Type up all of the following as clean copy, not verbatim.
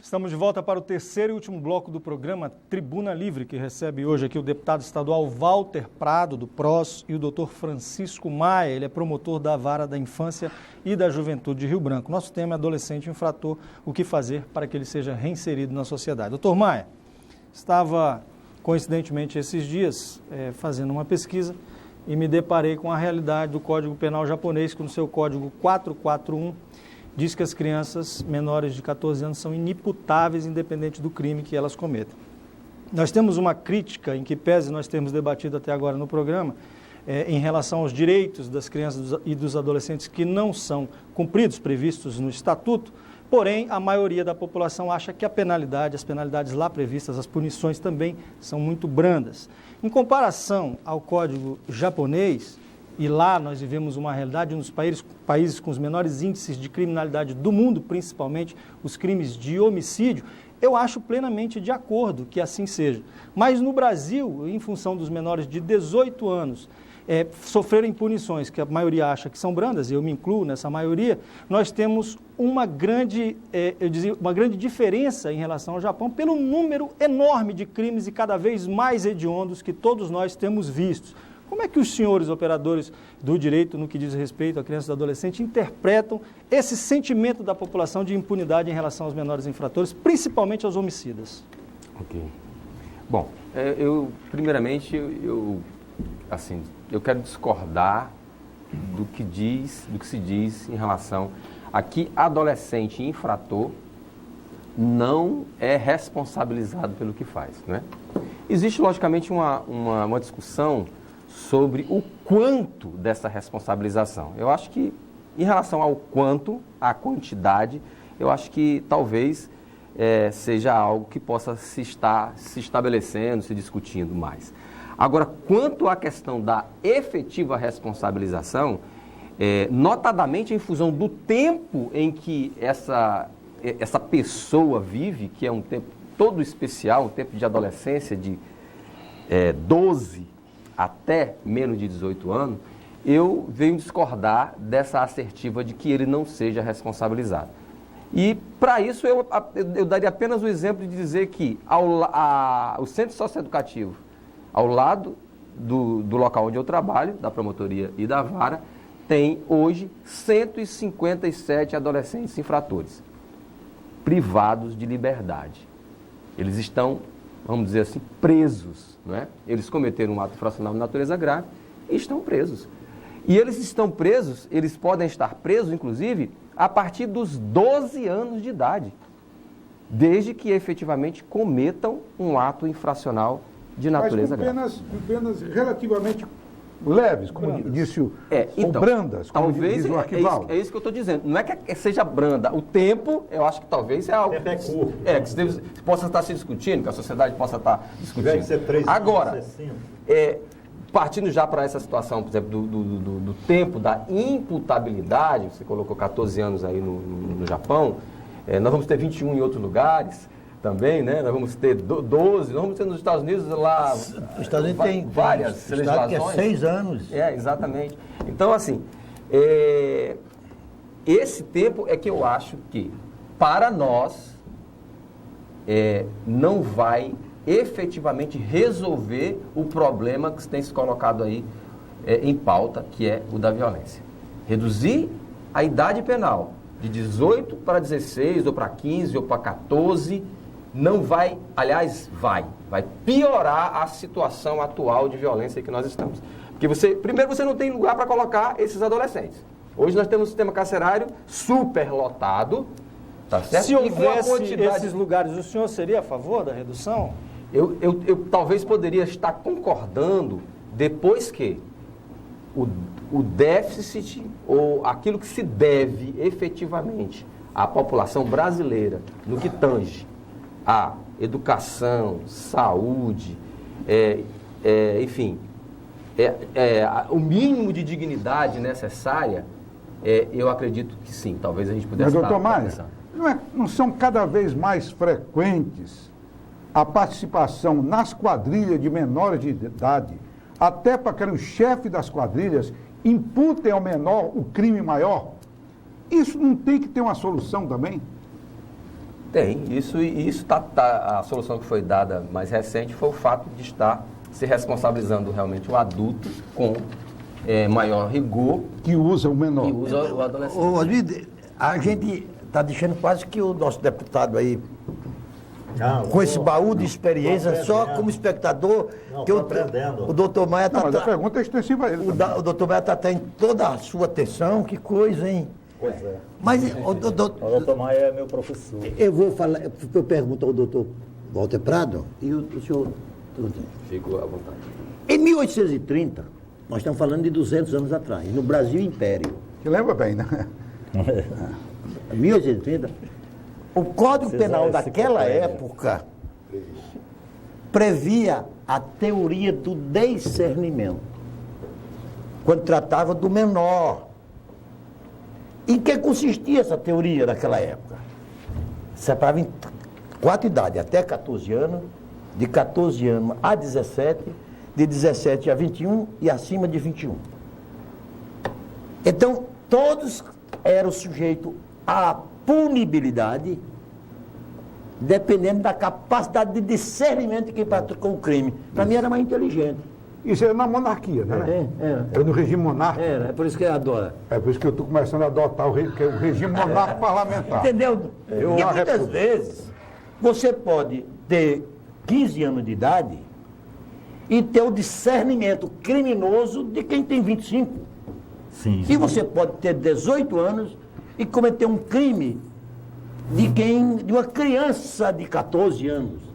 Estamos de volta para o terceiro e último bloco do programa Tribuna Livre, que recebe hoje aqui o deputado estadual Walter Prado, do PROS, e o doutor Francisco Maia. Ele é promotor da Vara da Infância e da Juventude de Rio Branco. Nosso tema é adolescente infrator, o que fazer para que ele seja reinserido na sociedade. Doutor Maia, estava coincidentemente esses dias fazendo uma pesquisa e me deparei com a realidade do Código Penal japonês, que no seu Código 441 diz que as crianças menores de 14 anos são inimputáveis, independente do crime que elas cometam. Nós temos uma crítica, em que pese nós termos debatido até agora no programa, em relação aos direitos das crianças e dos adolescentes que não são cumpridos, previstos no Estatuto, porém, a maioria da população acha que as penalidades lá previstas, as punições também são muito brandas. Em comparação ao Código japonês, e lá nós vivemos uma realidade, um dos países com os menores índices de criminalidade do mundo, principalmente os crimes de homicídio, eu acho plenamente de acordo que assim seja. Mas no Brasil, em função dos menores de 18 anos sofrerem punições que a maioria acha que são brandas, e eu me incluo nessa maioria, nós temos uma grande diferença em relação ao Japão pelo número enorme de crimes e cada vez mais hediondos que todos nós temos vistos. Como é que os senhores operadores do direito, no que diz respeito à criança e ao adolescente, interpretam esse sentimento da população de impunidade em relação aos menores infratores, principalmente aos homicidas? Ok. Bom, primeiramente, eu quero discordar do que se diz em relação a que adolescente infrator não é responsabilizado pelo que faz, né? Existe, logicamente, uma discussão sobre o quanto dessa responsabilização. Eu acho que, em relação ao quanto, à quantidade, eu acho que talvez seja algo que possa se estabelecendo, se discutindo mais. Agora, quanto à questão da efetiva responsabilização, notadamente em função do tempo em que essa pessoa vive, que é um tempo todo especial, um tempo de adolescência de 12 até menos de 18 anos, eu venho discordar dessa assertiva de que ele não seja responsabilizado. E, para isso, eu daria apenas o exemplo de dizer que o centro socioeducativo, ao lado do local onde eu trabalho, da promotoria e da vara, tem hoje 157 adolescentes infratores, privados de liberdade. Eles estão, vamos dizer assim, presos. Não é? Eles cometeram um ato infracional de natureza grave e estão presos. E eles podem estar presos, inclusive, a partir dos 12 anos de idade, desde que efetivamente cometam um ato infracional de natureza grave. Mas com penas relativamente leves, como disse o brandas, como talvez diz o Arquivaldo. É isso que eu estou dizendo. Não é que seja branda. O tempo, eu acho que talvez é algo que possa estar se discutindo, que a sociedade possa estar discutindo. Agora, partindo já para essa situação, por exemplo, do tempo da imputabilidade, você colocou 14 anos aí no Japão, nós vamos ter 21 em outros lugares também, né? Nós vamos ter 12, nós vamos ter nos Estados Unidos lá... Os Estados Unidos tem várias legislações. Que é 6 anos. Exatamente. Então, assim, esse tempo é que eu acho que, para nós, não vai efetivamente resolver o problema que tem se colocado aí em pauta, que é o da violência. Reduzir a idade penal de 18 para 16, ou para 15, ou para 14... não vai, aliás, vai piorar a situação atual de violência que nós estamos. Porque primeiro você não tem lugar para colocar esses adolescentes. Hoje nós temos um sistema carcerário superlotado, tá certo? Se houvesse esses lugares, o senhor seria a favor da redução? Eu talvez poderia estar concordando depois que o déficit ou aquilo que se deve efetivamente à população brasileira no que tange a educação, saúde, enfim, o mínimo de dignidade necessária, eu acredito que sim, talvez a gente pudesse estar... Mas, doutor Maia, não são cada vez mais frequentes a participação nas quadrilhas de menores de idade, até para que o chefe das quadrilhas imputem ao menor o crime maior? Isso não tem que ter uma solução também? Tem. A solução que foi dada mais recente foi o fato de estar se responsabilizando realmente o adulto com maior rigor. Que usa o menor. Que usa o adolescente. Ô, Oswaldo, a gente está deixando quase que o nosso deputado aí, com esse baú de experiência, só como espectador, que o doutor Maia está... Mas a pergunta é extensiva a ele. O doutor Maia está tendo toda a sua atenção, que coisa, hein? Pois é. Mas O doutor Maia é meu professor. eu pergunto ao doutor Walter Prado e o senhor... Fico à vontade. Em 1830, nós estamos falando de 200 anos atrás, no Brasil Império. Que lembra bem, né? Em 1830, o Código Penal daquela época previa a teoria do discernimento, quando tratava do menor. Em que consistia essa teoria naquela época? Separava em 4 idades, até 14 anos, de 14 anos a 17, de 17 a 21 e acima de 21. Então, todos eram sujeitos à punibilidade, dependendo da capacidade de discernimento de quem praticou o crime. Para mim era mais inteligente. Isso era na monarquia, né? Era no regime monárquico. É por isso que eu adoro. É por isso que eu estou começando a adotar o regime monárquico parlamentar. Entendeu? Porque muitas vezes você pode ter 15 anos de idade e ter o discernimento criminoso de quem tem 25. Sim. E você pode ter 18 anos e cometer um crime de uma criança de 14 anos.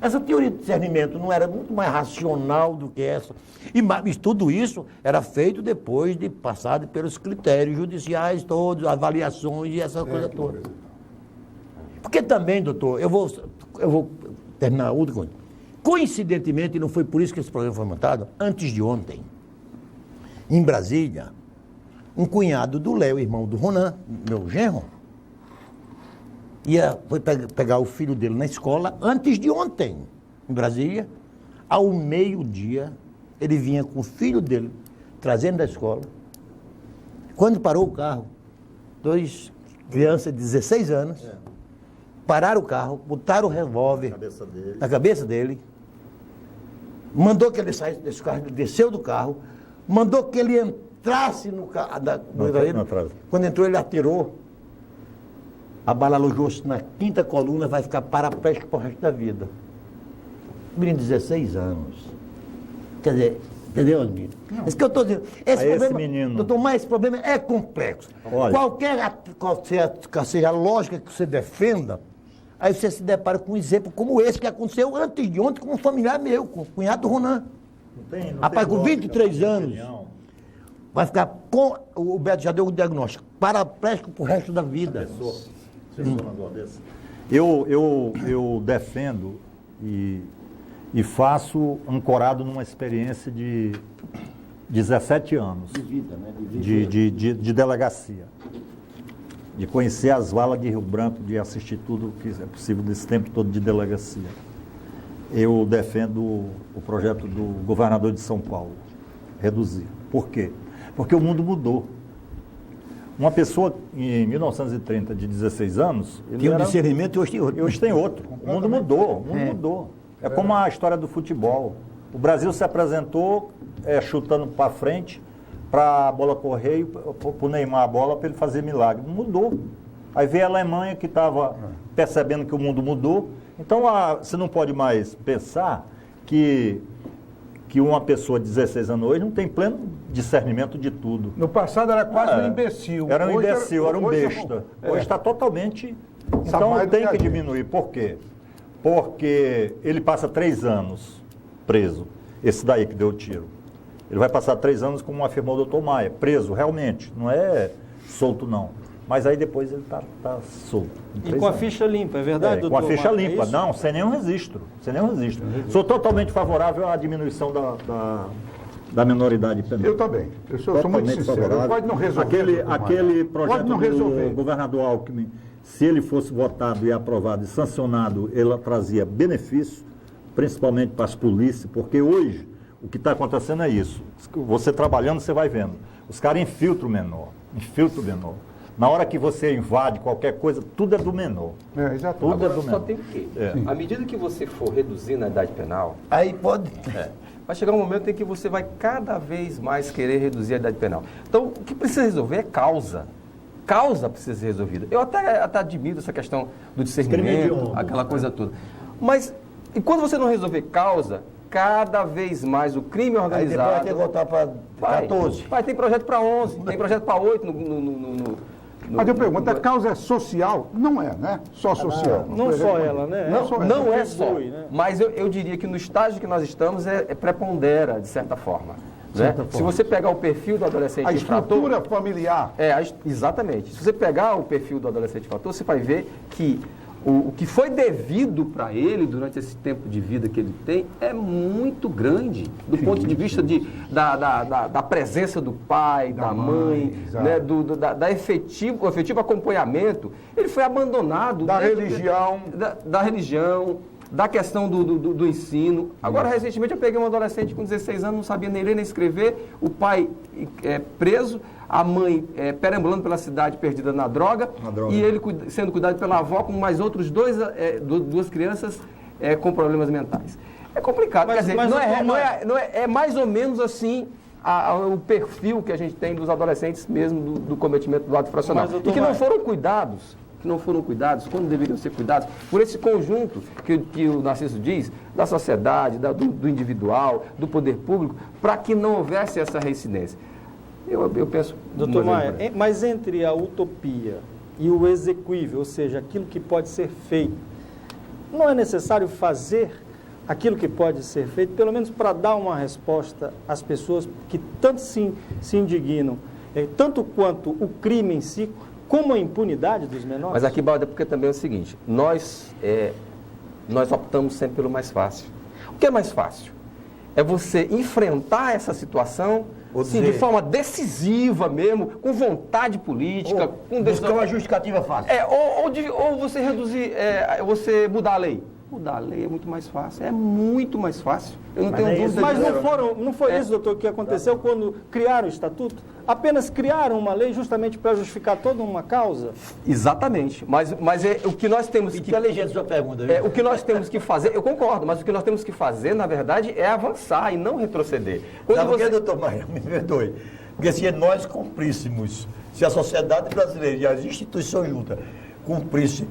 Essa teoria de discernimento não era muito mais racional do que essa. E tudo isso era feito depois de passado pelos critérios judiciais todos, avaliações e essa coisa toda. Porque também, doutor, eu vou terminar outra coisa. Coincidentemente, não foi por isso que esse programa foi montado, antes de ontem, em Brasília, um cunhado do Léo, irmão do Ronan, meu genro, foi pegar o filho dele na escola antes de ontem, em Brasília. Ao meio-dia, ele vinha com o filho dele, trazendo da escola. Quando parou o carro, 2 crianças de 16 anos, pararam o carro, botaram o revólver na cabeça dele, mandou que ele saísse desse carro, ele desceu do carro, mandou que ele entrasse no carro. Quando entrou, ele atirou. A bala alojou-se na 5ª coluna, vai ficar paraplégico para o resto da vida. Menino de 16 anos. Quer dizer, entendeu, Admir? Isso que eu estou dizendo. Esse problema, menino. doutor, mas esse problema é complexo. Olha. Qual seja a lógica que você defenda, aí você se depara com um exemplo como esse que aconteceu antes de ontem com um familiar meu, com o cunhado do Ronan. Rapaz, com 23 anos, vai ficar com... O Beto já deu o diagnóstico. Paraplégico para o resto da vida. Eu defendo e faço ancorado numa experiência de 17 anos De vida, né? de delegacia. De conhecer as valas de Rio Branco, de assistir tudo que é possível desse tempo todo de delegacia. Eu defendo o projeto do governador de São Paulo, reduzir. Por quê? Porque o mundo mudou. Uma pessoa em 1930 de 16 anos... Tinha um discernimento e hoje tem outro. O mundo mudou, mudou. É como a história do futebol. O Brasil se apresentou chutando para frente, para a bola correr e para o Neymar a bola para ele fazer milagre. Mudou. Aí veio a Alemanha que estava percebendo que o mundo mudou. Então você não pode mais pensar que uma pessoa de 16 anos hoje não tem pleno discernimento de tudo. No passado era quase um imbecil. Era um imbecil, era um besta. Hoje está totalmente... Então tem que diminuir. Por quê? Porque ele passa 3 anos preso. Esse daí que deu o tiro. Ele vai passar 3 anos, como afirmou o doutor Maia, preso realmente. Não é solto, não. Mas aí depois ele está solto. E com a ficha limpa, é verdade, doutor? Com a ficha limpa, não, sem nenhum registro. Sou totalmente favorável à diminuição da menoridade penal. Eu também. Eu sou muito sincero. Pode não resolver. Aquele projeto do governador Alckmin, se ele fosse votado e aprovado e sancionado, ele trazia benefício, principalmente para as polícias, porque hoje o que está acontecendo é isso. Você trabalhando, você vai vendo. Os caras infiltram o menor. Na hora que você invade qualquer coisa, tudo é do menor. Exatamente. Tudo é Agora, do só menor. tem o quê? É. À medida que você for reduzindo a idade penal, Aí pode. vai chegar um momento em que você vai cada vez mais querer reduzir a idade penal. Então, o que precisa resolver é causa. Causa precisa ser resolvida. Eu até admiro essa questão do discernimento, aquela coisa toda. Mas, e quando você não resolver causa, cada vez mais o crime Aí organizado... depois vai ter que voltar para 14. Vai, tem projeto para 11, tem projeto para 8 Mas eu pergunto, a causa é social? Não é, né? Só social. Não só ela, né? Não é só, Contribui, né? mas eu diria que no estágio que nós estamos prepondera, de certa forma. Né? Se você pegar o perfil do adolescente A infrator... estrutura familiar. Exatamente. Se você pegar o perfil do adolescente infrator, você vai ver que o que foi devido para ele durante esse tempo de vida que ele tem é muito grande, do ponto de vista da presença do pai, da mãe, exato. né? Da efetivo acompanhamento. Ele foi abandonado. Da religião. Da religião, da questão do ensino. Agora, recentemente, eu peguei um adolescente com 16 anos, não sabia nem ler nem escrever, o pai preso, a mãe perambulando pela cidade perdida na droga, e ele sendo cuidado pela avó com mais outros duas crianças com problemas mentais. É complicado, quer dizer, é mais ou menos assim o perfil que a gente tem dos adolescentes mesmo do cometimento do ato infracional. E que não foram cuidados. Quando deveriam ser cuidados, por esse conjunto que o Narciso diz, da sociedade, do individual, do poder público, para que não houvesse essa reincidência. Eu penso... Doutor Maia, mas entre a utopia e o execuível, ou seja, aquilo que pode ser feito, não é necessário fazer aquilo que pode ser feito, pelo menos para dar uma resposta às pessoas que tanto se indignam, tanto quanto o crime em si, como a impunidade dos menores? Mas aqui, Balda, porque também é o seguinte, nós optamos sempre pelo mais fácil. O que é mais fácil? É você enfrentar essa situação de forma decisiva mesmo, com vontade política, com buscar uma justificativa fácil. Ou você reduzir, você mudar a lei. Mudar a lei é muito mais fácil, Eu não tenho dúvida. Mas não foi isso, doutor, que aconteceu quando criaram o Estatuto? Apenas criaram uma lei justamente para justificar toda uma causa? Exatamente, mas o que nós temos que... Inteligente sua pergunta, viu? O que nós temos que fazer, eu concordo, mas o que nós temos que fazer, na verdade, é avançar e não retroceder. Sabe por que, doutor Maia? Me perdoe. Porque se nós cumpríssemos, se a sociedade brasileira e as instituições juntas cumprissem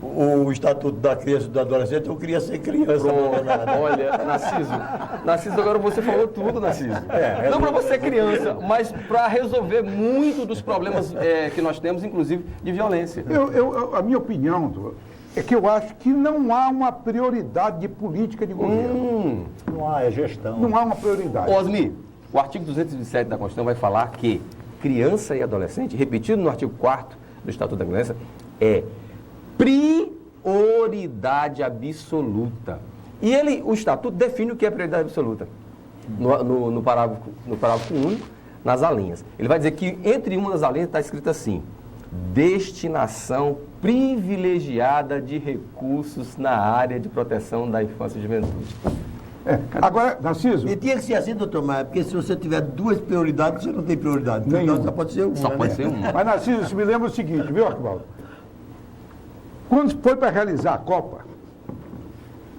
o Estatuto da Criança e do Adolescente, eu queria ser criança. Olha, Narciso, agora você falou tudo, Narciso. Não para você ser criança, mas para resolver muito dos problemas que nós temos, inclusive de violência. A minha opinião é que eu acho que não há uma prioridade de política de governo. Não há, é gestão. Não há uma prioridade. Osmi, o artigo 227 da Constituição vai falar que criança e adolescente, repetido no artigo 4º do Estatuto da Criança, é prioridade absoluta. E o Estatuto define o que é prioridade absoluta. No parágrafo único, nas alíneas. Ele vai dizer que entre uma das alíneas está escrito assim: destinação privilegiada de recursos na área de proteção da infância e juventude. Agora, Narciso... E tinha que ser assim, doutor Maia, porque se você tiver duas prioridades, você não tem prioridade. Nenhuma. Então só pode ser uma. Só pode ser uma. Mas, Narciso, isso me lembra o seguinte, viu, Arquibaldo? Quando foi para realizar a Copa,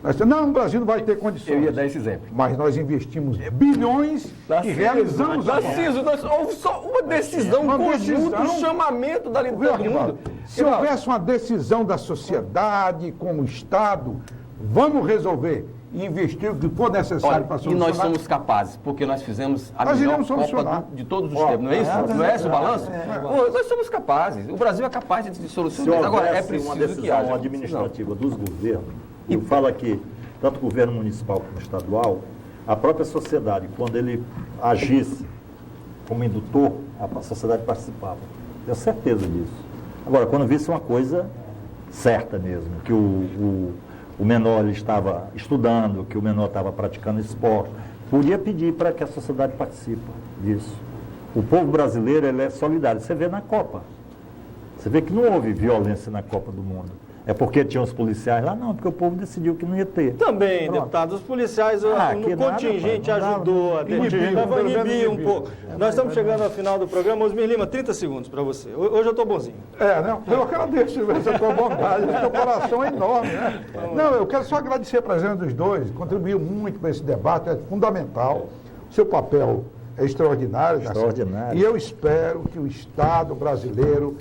nós dissemos, não, o Brasil não vai ter condições. Eu ia dar esse exemplo. Mas nós investimos bilhões e realizamos a Copa. Narciso, houve só uma decisão, um chamamento da liderança do mundo. Se houvesse uma decisão da sociedade, como Estado, vamos resolver e investir o que for necessário para solucionar. E nós somos capazes, porque nós fizemos a Nós melhor iremos Copa solucionar. de todos os tempos, não é isso? Não é esse o balanço? Nós somos capazes. O Brasil é capaz de solucionar. Se Agora, é houvesse preciso uma que decisão haja. administrativa dos governos, eu falo aqui, tanto o governo municipal como estadual, a própria sociedade, quando ele agisse como indutor, a sociedade participava. Tenho certeza disso. Agora, quando visse uma coisa certa mesmo, que o menor ele estava estudando, que o menor estava praticando esporte, podia pedir para que a sociedade participe disso. O povo brasileiro ele é solidário. Você vê na Copa. Você vê que não houve violência na Copa do Mundo. É porque tinha os policiais lá? Não, porque o povo decidiu que não ia ter. Também, Pronto. deputado, os policiais, que no contingente nada, ajudou a inibiu, inibir um pouco. Nós estamos chegando ao final do programa. Osmir Lima, 30 segundos para você. Hoje eu estou bonzinho. Não, eu agradeço essa tua bondade, esse teu coração é enorme, né? Não, eu quero só agradecer a presença dos dois, contribuiu muito para esse debate, é fundamental. Seu papel é extraordinário. Extraordinário. E eu espero que o Estado brasileiro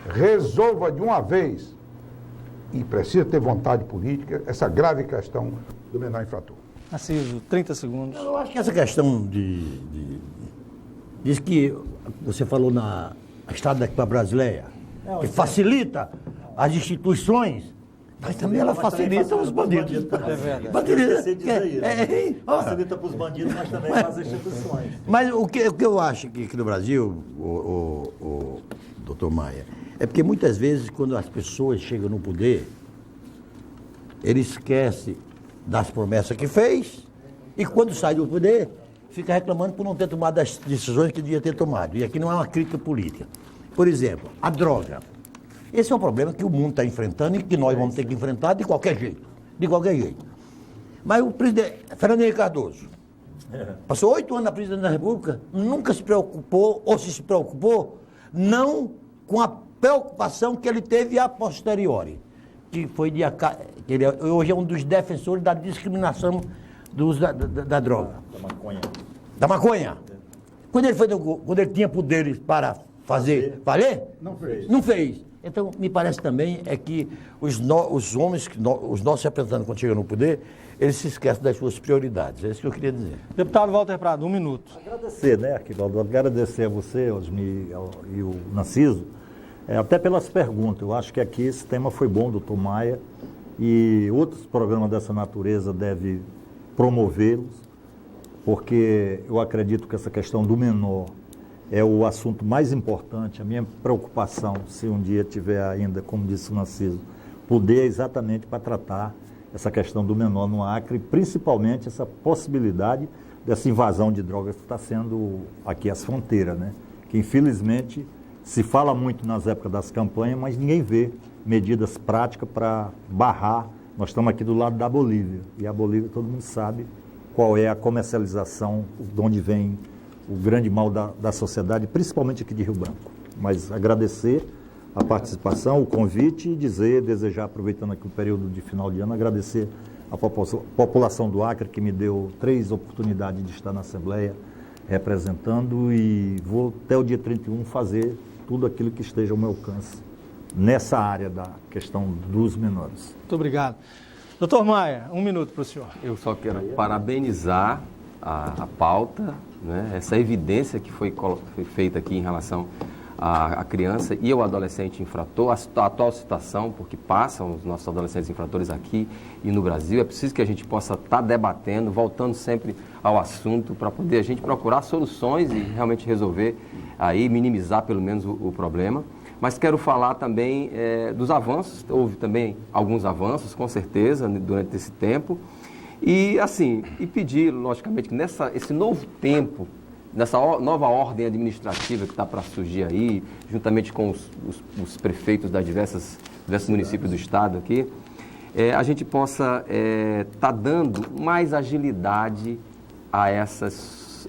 resolva de uma vez, e precisa ter vontade política, essa grave questão do menor infrator. Narciso, 30 segundos. Eu acho que essa questão diz que você falou na Estrada para Brasileia, que facilita as instituições, mas também ela facilita os bandidos. É verdade. Facilita para os bandidos, mas também para as instituições. Mas o que eu acho que aqui no Brasil, o doutor Maia, é porque muitas vezes quando as pessoas chegam no poder, ele esquece das promessas que fez e quando sai do poder, fica reclamando por não ter tomado as decisões que devia ter tomado. E aqui não é uma crítica política. Por exemplo, a droga. Esse é um problema que o mundo está enfrentando e que nós vamos ter que enfrentar de qualquer jeito. De qualquer jeito. Mas o presidente Fernando Henrique Cardoso passou 8 anos na presidência da República, nunca se preocupou, ou se preocupou, não com a preocupação que ele teve a posteriori, que foi que ele hoje é um dos defensores da discriminação do uso da droga. Da maconha. Da maconha. Quando ele tinha poderes para fazer valer, não fez. Então, me parece também é que os homens, os nossos representantes, quando chegam no poder, eles se esquecem das suas prioridades. É isso que eu queria dizer. Deputado Walter Prado, 1 minuto. Agradecer, né, Arquivaldo? Agradecer a você, Osmir e o Narciso, até pelas perguntas. Eu acho que aqui esse tema foi bom, doutor Maia, e outros programas dessa natureza devem promovê-los, porque eu acredito que essa questão do menor é o assunto mais importante. A minha preocupação, se um dia tiver ainda, como disse o Narciso, poder exatamente para tratar essa questão do menor no Acre, principalmente essa possibilidade dessa invasão de drogas que está sendo aqui às fronteiras, né? Que infelizmente se fala muito nas épocas das campanhas, mas ninguém vê medidas práticas para barrar. Nós estamos aqui do lado da Bolívia, e a Bolívia todo mundo sabe qual é a comercialização, de onde vem o grande mal da sociedade, principalmente aqui de Rio Branco. Mas agradecer a participação, o convite e desejar, aproveitando aqui o período de final de ano, agradecer a população do Acre, que me deu 3 oportunidades de estar na Assembleia representando, e vou até o dia 31 fazer tudo aquilo que esteja ao meu alcance nessa área da questão dos menores. Muito obrigado. Doutor Maia, 1 minuto para o senhor. Eu só quero parabenizar a pauta, né, essa evidência que foi feita aqui em relação à criança e ao adolescente infrator, a atual situação, porque passam os nossos adolescentes infratores aqui e no Brasil. É preciso que a gente possa estar debatendo, voltando sempre ao assunto, para poder a gente procurar soluções e realmente resolver, aí minimizar pelo menos o problema. Mas quero falar também dos avanços. Houve também alguns avanços, com certeza, durante esse tempo. E, assim, pedir, logicamente, que esse novo tempo, nessa nova ordem administrativa que está para surgir aí, juntamente com os prefeitos das diversos municípios do estado aqui, a gente possa estar dando mais agilidade a essas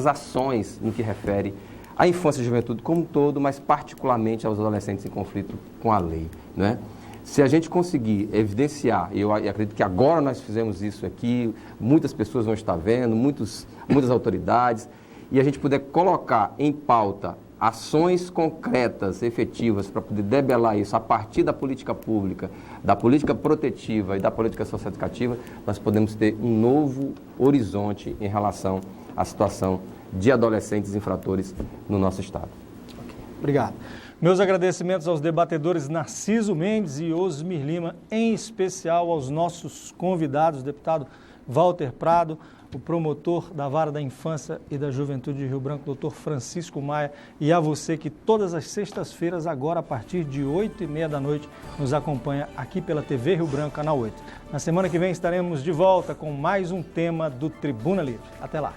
ações no que refere à infância e juventude como um todo, mas particularmente aos adolescentes em conflito com a lei, né? Se a gente conseguir evidenciar, e eu acredito que agora nós fizemos isso aqui, muitas pessoas vão estar vendo, muitas autoridades, e a gente puder colocar em pauta ações concretas, efetivas, para poder debelar isso a partir da política pública, da política protetiva e da política socioeducativa, nós podemos ter um novo horizonte em relação à situação de adolescentes infratores no nosso estado. Obrigado. Meus agradecimentos aos debatedores Narciso Mendes e Osmir Lima, em especial aos nossos convidados, deputado Walter Prado, o promotor da Vara da Infância e da Juventude de Rio Branco, doutor Francisco Maia, e a você que todas as sextas-feiras, agora a partir de 8h30 da noite, nos acompanha aqui pela TV Rio Branco, canal 8. Na semana que vem estaremos de volta com mais um tema do Tribuna Livre. Até lá.